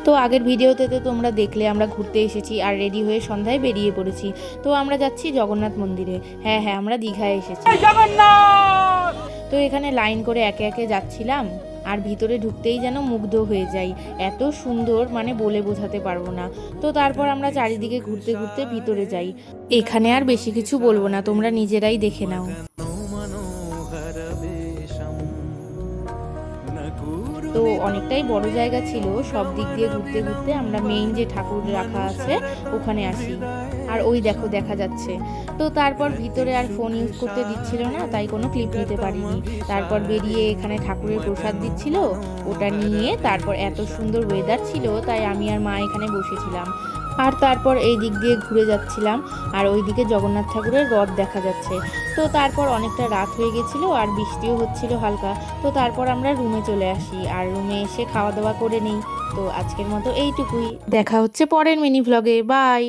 তো আগের ভিডিওতে তো তোমরা দেখলে আমরা ঘুরতে এসেছি আর রেডি হয়ে সন্ধ্যায় বেরিয়ে পড়েছি। তো আমরা যাচ্ছি জগন্নাথ মন্দিরে। হ্যাঁ হ্যাঁ, আমরা দীঘায় এসেছি। তো এখানে লাইন করে একে একে যাচ্ছিলাম আর ভিতরে ঢুকতেই যেন মুগ্ধ হয়ে যাই, এত সুন্দর মানে বলে বোঝাতে পারবো না। তো তারপর আমরা চারিদিকে ঘুরতে ঘুরতে ভিতরে যাই। এখানে আর বেশি কিছু বলবো না, তোমরা নিজেরাই দেখে নাও। তো অনেকটাই বড় জায়গা ছিল, সব দিক দিয়ে ঘুরতে ঘুরতে আমরা মেইন যে ঠাকুর রাখা আছে ওখানে আসি। আর ওই দেখো দেখা যাচ্ছে। তো তারপর ভিতরে আর ফোন ইউজ করতে দিচ্ছিল না, তাই কোনো ক্লিপ নিতে পারিনি। তারপর বেরিয়ে এখানে ঠাকুরের প্রসাদ দিচ্ছিল, ওটা নিয়ে তারপর এত সুন্দর ওয়েদার ছিল তাই আমি আর মা এখানে বসেছিলাম। আর তারপর এই দিক দিয়ে ঘুরে যাচ্ছিলাম আর ওই দিকে জগন্নাথ ঠাকুরের রথ দেখা যাচ্ছে। তো তারপর অনেকটা রাত হয়ে গেছিলো আর বৃষ্টিও হচ্ছিল হালকা। তো তারপর আমরা রুমে চলে আসি আর রুমে এসে খাওয়া দাওয়া করে নিই। তো আজকের মতো এইটুকুই, দেখা হচ্ছে পরের মিনি ভ্লগে। বাই।